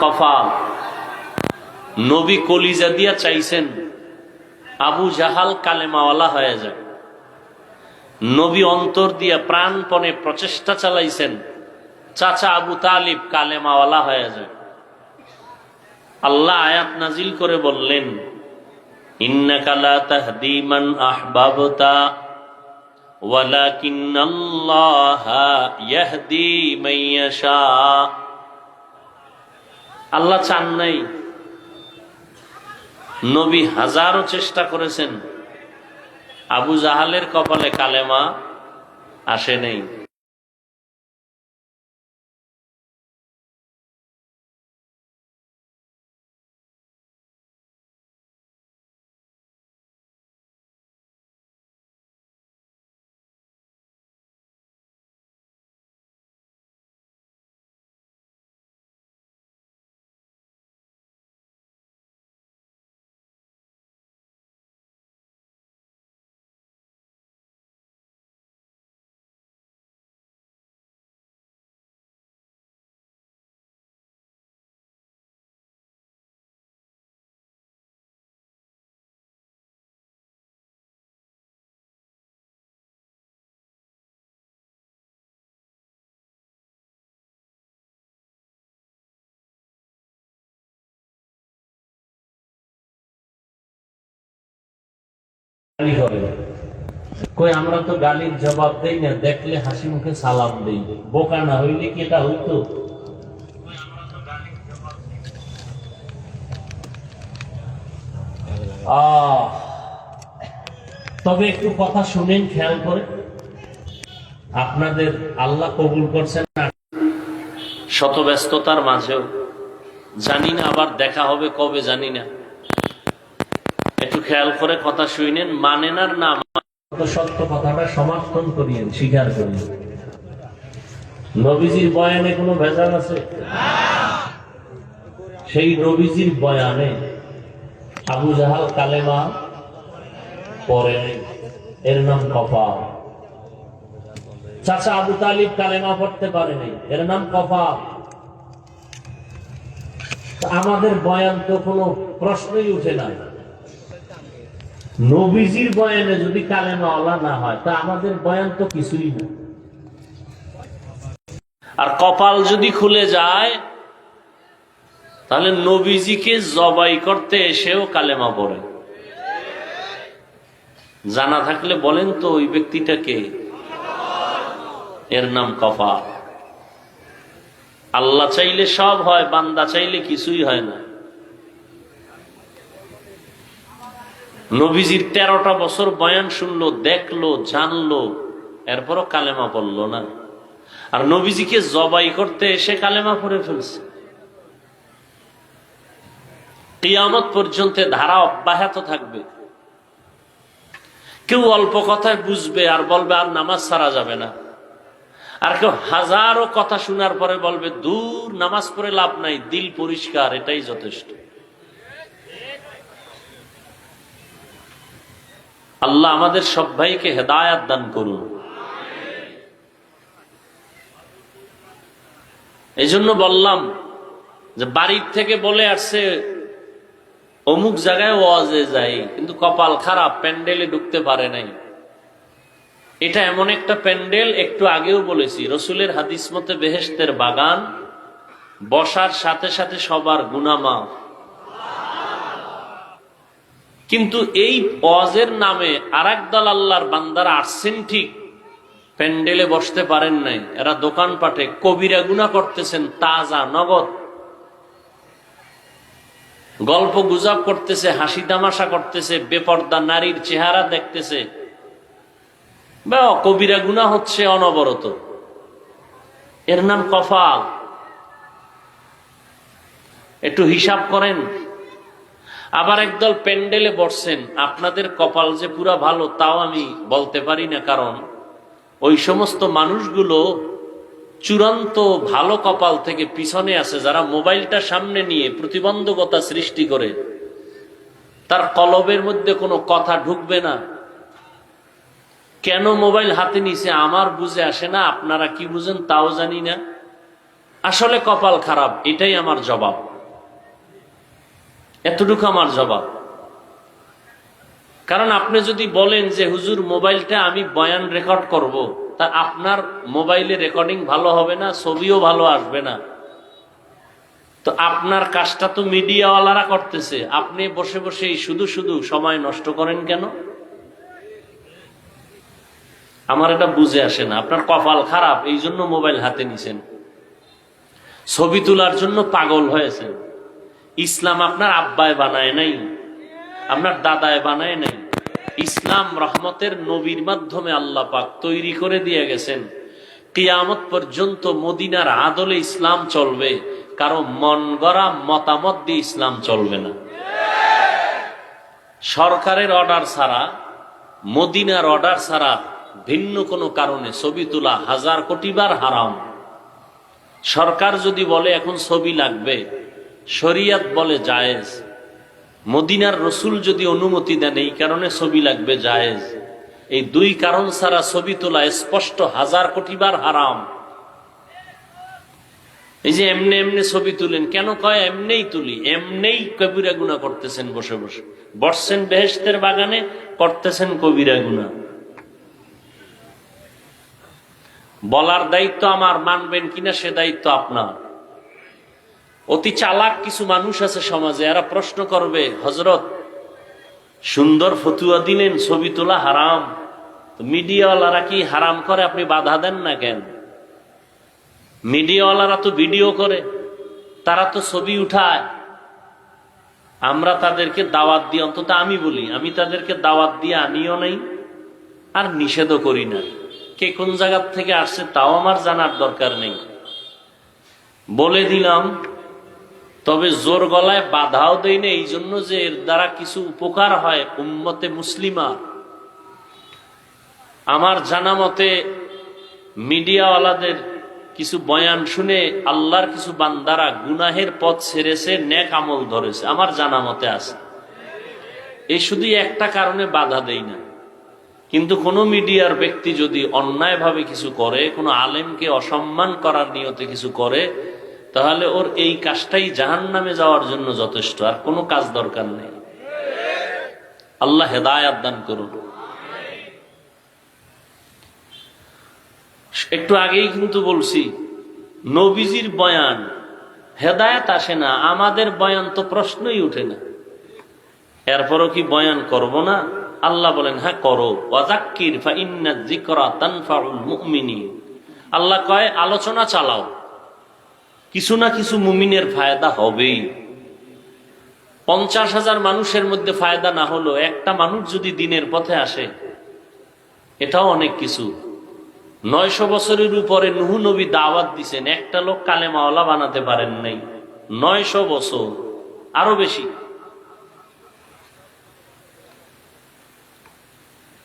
কপাল। নবী কলিজা দিয়া চাইছেন আবু জাহাল কালেমাওয়ালা হয়ে যায়। নবী অন্তর দিয়া প্রাণপণে প্রচেষ্টা চালাইছেন চাচা আবু তালিব কালেমাওয়ালা হয়ে যায়। আল্লাহ আয়াত নাজিল করে বললেন, ইন্নাকা লা তাহদি মান আহবাবতা ওয়ালাকিন্নাল্লাহা ইয়াহদি মান ইয়াশা। আল্লাহ চান নাই। নবী হাজারো চেষ্টা করেছেন, আবু জাহালের কপালে কালেমা আসে নাই। কই আমরা তো গালির জবাব দেই না, দেখলে হাসি মুখে সালাম দেই। বোকা না হইলে কি এটা হইতো? তবে একটু কথা শুনেন খেয়াল করে। আপনাদের আল্লাহ কবুল করছেন না, শত ব্যস্ততার মাঝেও জানি না আবার দেখা হবে কবে, জানি না। একটু খেয়াল করে কথা শুনেন, মানেন আর না সত্য কথাটা সমর্থন করিয়েন, স্বীকার করিয়েন। নবীজির বয়ানে কোনো ভেজাল আছে? সেই নবীজির বয়ানে আবু জাহাল কালেমা পড়ে, এর নাম কপাল। চাচা আবু তালিব কালেমা পড়তে পারে নাই, এর নাম কপাল। আমাদের বয়ান তো কোনো প্রশ্নই উঠে না। নবীজির বয়ানে যদি কালেমাওয়ালা না হয় তা আমাদের বয়ান তো কিছুই না। আর কপাল যদি খুলে যায় তাহলে নবীজিকে জবাই করতে এসেও কালেমা পড়ে। জানা থাকলে বলেন তো ওই ব্যক্তিটাকে, এর নাম কপাল। আল্লাহ চাইলে সব হয়, বান্দা চাইলে কিছুই হয় না। নবীজির 13টা বছর বয়ান শুনলো, দেখলো, জানলো, এরপরও কালেমা পড়লো না। আর নবীজিকে জবাই করতে এসে কালেমা পড়ে ফেলছে। কিয়ামত পর্যন্ত ধারা অব্যাহত থাকবে। কেউ অল্প কথায় বুঝবে আর বলবে আর নামাজ ছাড়া যাবে না, আর কেউ হাজারো কথা শোনার পরে বলবে দূর, নামাজ পড়ে লাভ নাই, দিল পরিষ্কার, এটাই যথেষ্ট। আল্লাহ আমাদের সব ভাইকে হেদায়াত দান করুন। এই জন্য বললাম যে বাড়ির থেকে বলে আসছে অমুক জায়গায় ওয়াজে যাই, কিন্তু কপাল খারাপ, প্যান্ডেলে ঢুকতে পারে নাই। এটা এমন একটা প্যান্ডেল, একটু আগেও বলেছি, রসুলের হাদিস মতে বেহেশতের বাগান, বসার সাথে সাথে সবার গুনাহ মাফ। কিন্তু এই ওয়াজের নামে আরেক দল আল্লাহর বান্দারা আসছেন ঠিক, প্যান্ডেলে বসতে পারেন নাই। এরা দোকানপাটে কবিরা গুনাহ করতেছেন, তাজা নগদ গল্প গুজব করতেছে, হাসি তামাশা করতেছে, বেপর্দা নারীর চেহারা দেখতেছে, বা কবিরা গুনাহ হচ্ছে অনবরত। এর নাম কপাল। একটু হিসাব করেন। আবার একদল প্যান্ডেলে বসছেন, আপনাদের কপাল যে পুরা ভালো তাও আমি বলতে পারি না, কারণ ওই সমস্ত মানুষগুলো চূড়ান্ত ভালো কপাল থেকে পিছনে আছে, যারা মোবাইলটা সামনে নিয়ে প্রতিবন্ধকতা সৃষ্টি করে, তার কলবের মধ্যে কোনো কথা ঢুকবে না। কেন মোবাইল হাতে নিছে আমার বুঝে আসে না, আপনারা কি বুঝেন তাও জানি না। আসলে কপাল খারাপ, এটাই আমার জবাব, এতটুকু আমার জবাব। কারণ আপনি যদি বলেন যে হুজুর মোবাইলটা আমি বয়ান রেকর্ড করব, তা আপনার মোবাইলে রেকর্ডিং ভালো হবে না, ছবিও ভালো আসবে না। তো আপনার কাজটা তো মিডিয়াওয়ালারা করতেছে, আপনি বসে বসে শুধু শুধু সময় নষ্ট করেন কেন? আমার এটা বুঝে আসে না। আপনার কপাল খারাপ, এই জন্য মোবাইল হাতে নিছেন, ছবি তোলার জন্য পাগল হয়েছেন। ইসলাম আপনার আব্বায় বানায় নাই, আপনার দাদায় বানায় নাই। ইসলাম রহমতের নবীর মাধ্যমে আল্লাহ পাক তৈরি করে দিয়ে গেছেন। কিয়ামত পর্যন্ত মদিনার আদলে ইসলাম চলবে, কারো মন গড়া মতামত দিয়ে ইসলাম চলবে না। সরকারের অর্ডার ছাড়া, মদিনার অর্ডার ছাড়া ভিন্ন কোনো কারণে ছবি তোলা 1000 কোটি বার হারাম। সরকার যদি বলে এখন ছবি লাগবে, শরিয়ত বলে জায়েজ। মদিনার রসুল যদি অনুমতি দেন এই কারণে ছবি লাগবে, জায়েজ। এই দুই কারণ ছাড়া ছবি তোলা স্পষ্ট 1000 কোটি বার হারাম। এই যে এমনি এমনি ছবি তুলেন কেন? কয় এমনিই তুলি, এমনিই কবিরা গুনাহ করতেছেন। বসে বসে বসছেন বেহেশতের বাগানে, করতেছেন কবিরা গুনাহ। বলার দায়িত্ব আমার, মানবেন কিনা সে দায়িত্ব আপনার। অতি চালাক কিছু মানুষ আছে সমাজে, এরা প্রশ্ন করবে, হযরত সুন্দর ফতুয়া দিলেন ছবি তোলা হারাম, মিডিয়াওয়ালারা কি হারাম করে, আপনি বাধা দেন না কেন? মিডিয়াওয়ালারা তো ভিডিও করে, তারা তো ছবি উঠায়। আমরা তাদেরকে দাওয়াত দিই, অন্তত আমি বলি, আমি তাদেরকে দাওয়াত দিয়ে আনিও নাই আর নিষেধও করি না। কে কোন জায়গা থেকে আসছে তাও আমার জানার দরকার নেই, বলে দিলাম। তবে জোর গলায় বাধাও দেই না, এই জন্য যে এর দ্বারা কিছু উপকার হয় উম্মতে মুসলিমা। আমার জানা মতে মিডিয়াওয়ালাদের কিছু বয়ান শুনে আল্লাহর কিছু বান্দারা গুনাহের পথ ছেড়েছে, নেক আমল ধরেছে, আমার জানা মতে আছে। এই শুধু একটা কারণে বাধা দেই না। কিন্তু কোন মিডিয়ার ব্যক্তি যদি অন্যায়ভাবে কিছু করে, কোনো আলেমকে অসম্মান করার নিয়তে কিছু করে, তাহলে ওর এই কাজটাই জাহান্নামে যাওয়ার জন্য যথেষ্ট, আর কোনো কাজ দরকার নেই। আল্লাহ হেদায়েত দান করুন। একটু আগেই কিন্তু বলছি, নবীজির বয়ান হেদায়েত আসে না, আমাদের বয়ান তো প্রশ্নই উঠে না। এরপরও কি বয়ান করব না? আল্লাহ বলেন হ্যাঁ করো, ওয়াযাক্কির ফাইন্না যিকরা তানফাউল মুমিনিন। আল্লাহ কয় আলোচনা চালাও, কিছু না কিছু মুমিনের ফায়দা হবেই। 50,000 মানুষের মধ্যে ফায়দা না হলো একটা মানুষ যদি দিনের পথে আসে, এটাও অনেক কিছু। 900 বছরের উপরে নূহ নবী দাওয়াত দিছেন, একটা লোক কালেমাওয়ালা বানাতে পারেন নাই। 900 বছর, আরো বেশি।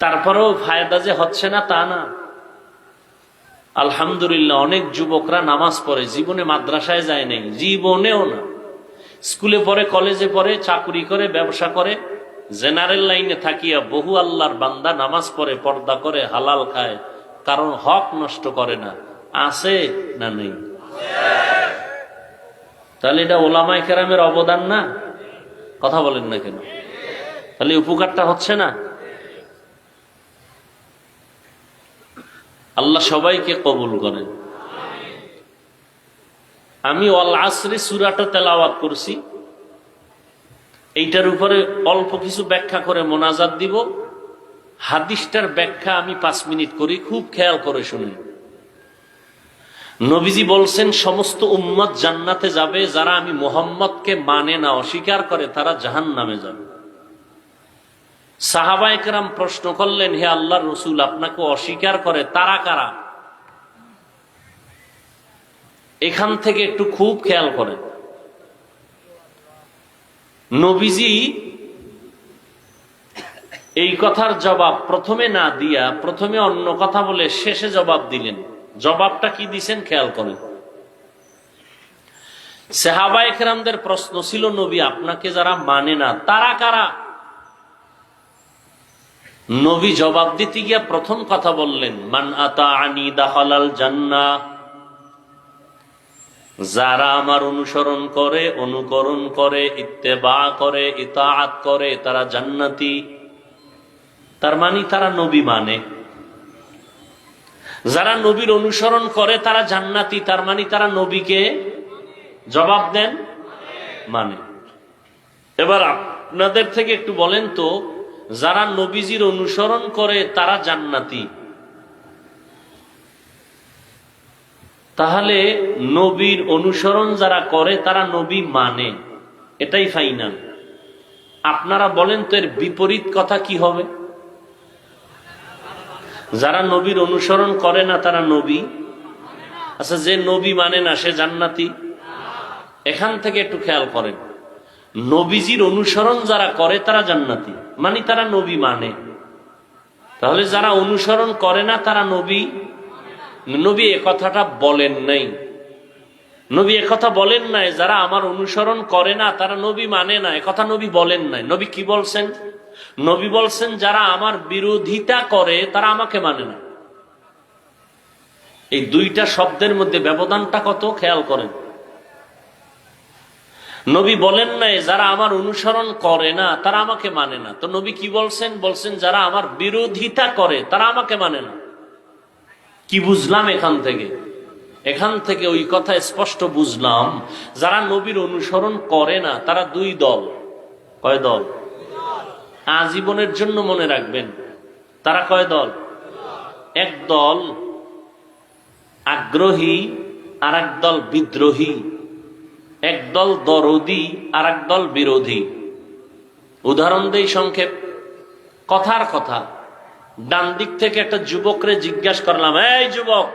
তারপরেও ফায়দা যে হচ্ছে না তা না। আলহামদুলিল্লাহ, অনেক যুবকরা নামাজ পড়ে, জীবনে মাদ্রাসায় যায় নাই, জীবনেও না। স্কুলে পড়ে, কলেজে পড়ে, চাকুরি করে, ব্যবসা করে, জেনারেল লাইনে থাকিয়া বহু আল্লাহর বান্দা নামাজ পড়ে, পর্দা করে, হালাল খায়, কারণ হক নষ্ট করে না। আছে না নেই? তাহলে এটা ওলামায়ে কেরামের অবদান না? কথা বলেন না কেন? তাহলে উপকারটা হচ্ছে না? আল্লাহ সবাইকে কবুল করেন। আমি ওয়াল আসরি সূরাটা তেলাওয়াত করছি, এইটার উপরে অল্প কিছু ব্যাখ্যা করে মোনাজাত দিব। হাদিসটার ব্যাখ্যা আমি 5 মিনিট করি, খুব খেয়াল করে শুনুন। নবীজি বলছেন সমস্ত উম্মত জান্নাতে যাবে, যারা আমি মুহাম্মদকে মানে না, অস্বীকার করে, তারা জাহান্নামে যাবে। সাহাবায়ে কেরাম প্রশ্ন করলেন, হে আল্লাহর রাসূল, আপনাকে অস্বীকার করে তারা কারা? এখান থেকে একটু খুব খেয়াল করেন। নবীজি এই কথার জবাব প্রথমে না দিয়া, প্রথমে অন্য কথা বলে শেষে জবাব দিলেন। জবাবটা কি দিছেন খেয়াল করেন। সাহাবায়ে কেরামদের প্রশ্ন ছিল, নবী আপনাকে যারা মানে না তারা কারা? নবী জবাব দিতে গিয়া প্রথম কথা বললেন, মান আতাআনি দাখালাল জান্নাহ। যারা আমার অনুসরণ করে, অনুকরণ করে, ইত্তেবা করে, ইতাআত করে, তারা জান্নাতি। তার মানে তারা নবী মানে। যারা নবীর অনুসরণ করে তারা জান্নাতি, তার মানে তারা নবীকে জবাব দেন, মানে। এবার আপনাদের থেকে একটু বলেন তো, যারা নবীজির অনুসরণ করে তারা জান্নাতি, তাহলে নবীর অনুসরণ যারা করে তারা নবী মানে, এটাই ফাইনাল। আপনারা বলেন তো এর বিপরীত কথা কি হবে? যারা নবীর অনুসরণ করে না তারা নবী। আচ্ছা, যে নবী মানে না সে জান্নাতি? এখান থেকে একটু খেয়াল করেন, নবীজির অনুসরণ যারা করে তারা জান্নাতি, মানে তারা নবী মানে। তাহলে যারা অনুসরণ করে না তারা নবী। নবী এ কথাটা বলেন নাই। নবী এ কথা বলেন নাই যারা আমার অনুসরণ করে না তারা নবী মানে না, এ কথা নবী বলেন নাই। নবী কি বলছেন? নবী বলছেন যারা আমার বিরোধিতা করে তারা আমাকে মানে না। এই দুইটা শব্দের মধ্যে ব্যবধানটা কত খেয়াল করেন। নবী বলেন নাই যারা আমার অনুসরণ করে না তারা আমাকে মানে না, তো নবী কি বলছেন? বলছেন যারা আমার বিরোধিতা করে তারা আমাকে মানে না। কি বুঝলাম এখান থেকে? এখান থেকে ওই কথা স্পষ্ট বুঝলাম, যারা নবীর অনুসরণ করে না তারা দুই দল। কয় দল? আজীবনের জন্য মনে রাখবেন, তারা কয় দল? এক দল আগ্রহী আর এক দল বিদ্রোহী, এক দল দরদি আর এক দল বিরোধী। উদাহরণ দেই সংক্ষেপ, কথার কথা। ডান দিক থেকে একটা যুবকরে জিজ্ঞাসা করলাম, এই যুবক,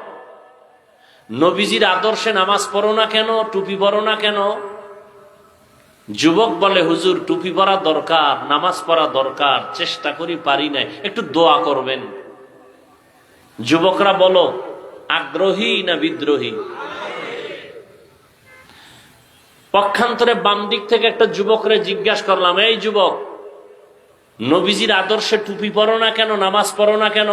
নবীজির আদর্শে নামাজ পড়ো না কেন, টুপি পরো না কেন? যুবক বলে, হুজুর টুপি পরা দরকার, নামাজ পড়া দরকার, চেষ্টা করি পারি না, একটু দোয়া করবেন। যুবকরা বলো, আগ্রহী না বিদ্রোহী? পক্ষান্তরে বাম দিক থেকে একটা যুবকরে জিজ্ঞাসা করলাম, এই যুবক, নবীজির আদর্শে টুপি পরো না কেন, নামাজ পড়ো না কেন?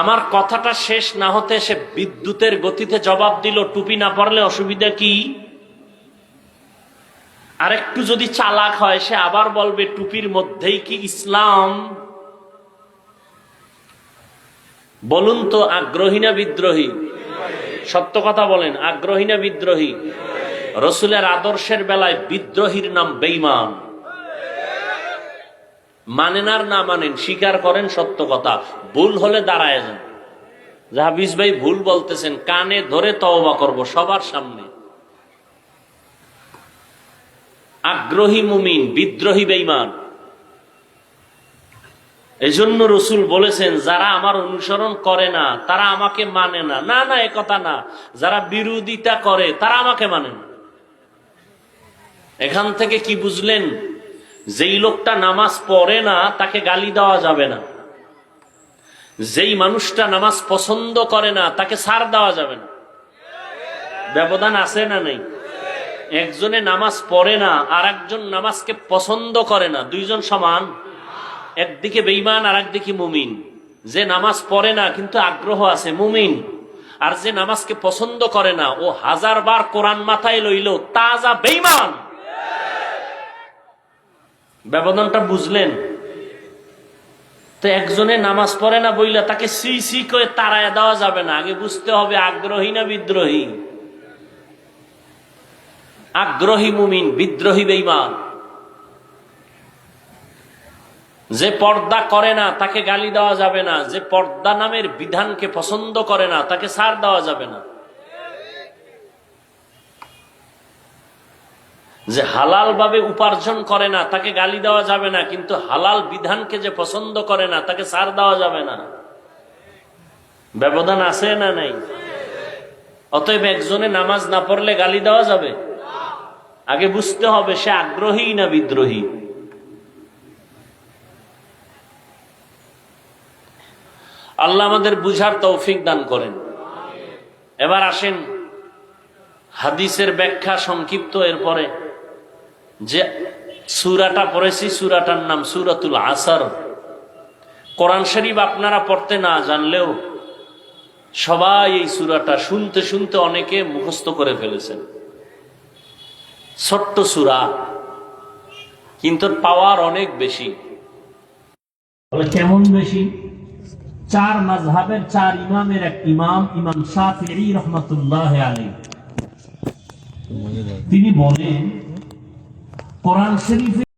আমার কথাটা শেষ না হতে সে বিদ্যুতের গতিতে জবাব দিল, টুপি না পরলে অসুবিধা কি? আর একটু যদি চালাক হয় সে আবার বলবে, টুপির মধ্যেই কি ইসলাম? বলুন তো, আগ্রহী না বিদ্রোহী? সত্য কথা বলেন, আগ্রহী না বিদ্রোহী? রসুলের আদর্শের বেলায় বিদ্রোহীর নাম বেঈমান। মানেন আর না মানেন, স্বীকার করেন সত্য কথা, ভুল হলে দাঁড়ায় যান। হাফিজ ভাই ভুল বলতেছেন, কানে ধরে তওবা করব সবার সামনে। আগ্রহী মুমিন, বিদ্রোহী বেঈমান। এজন্য রসুল বলেছেন, যারা আমার অনুসরণ করে না তারা আমাকে মানে না। না না, এ কথা না, যারা বিরোধিতা করে তারা আমাকে মানে না। এখান থেকে কি বুঝলেন? যেই লোকটা নামাজ পড়ে না তাকে গালি দেওয়া যাবে না, যেই মানুষটা নামাজ পছন্দ করে না তাকে ছাড় দেওয়া যাবে না। ব্যবধান আছে না নেই? একজনে নামাজ পড়ে না আর একজন নামাজকে পছন্দ করে না, দুইজন সমান? একদিকে বেঈমান আর একদিকে মুমিন। যে নামাজ পড়ে না কিন্তু আগ্রহ আছে, মুমিন। আর যে নামাজকে পছন্দ করে না ও 1000 বার কোরআন মাথায় লইল, তাজা বেঈমান। ব্যবধানটা বুঝলেন? তো একজনে নামাজ পড়ে না বইলা তাকে সি সি করে তাড়ায় দেওয়া যাবে না। আগে বুঝতে হবে আগ্রহী না বিদ্রোহী। আগ্রহী মুমিন, বিদ্রোহী বেঈমান। যে পর্দা করে না তাকে গালি দেওয়া যাবে না, যে পর্দা নামের বিধানকে পছন্দ করে না তাকে ছাড় দেওয়া যাবে না। যে হালাল ভাবে উপার্জন করে না তাকে গালি দেওয়া যাবে না, কিন্তু হালাল বিধানকে যে পছন্দ করে না তাকে ছাড় দেওয়া যাবে না। ব্যবধান আছে না নাই? অতএব একজনে নামাজ না পড়লে গালি দেওয়া যাবে? আগে বুঝতে হবে সে আগ্রহী না বিদ্রোহী। আল্লাহ আমাদের বুঝার তৌফিক দান করেন। এবার আসেন হাদিসের ব্যাখ্যা সংক্ষিপ্ত। এরপরে যে সূরাটা পড়েছি, সূরাটার নাম সূরাতুল আসর। কোরআন শরীফ আপনারা পড়তে না জানলেও সবাই এই সূরাটা শুনতে শুনতে অনেকে মুখস্থ করে ফেলেছেন। ছোট্ট সূরা, কিন্তু পাওয়ার অনেক বেশি। বলে কেমন বেশি? 4 মাযহাবের 4 ইমামের এক ইমাম, ইমাম শাফিঈ রাহমাতুল্লাহ আলাইহি, তিনি বলেন কোরআন শরীফে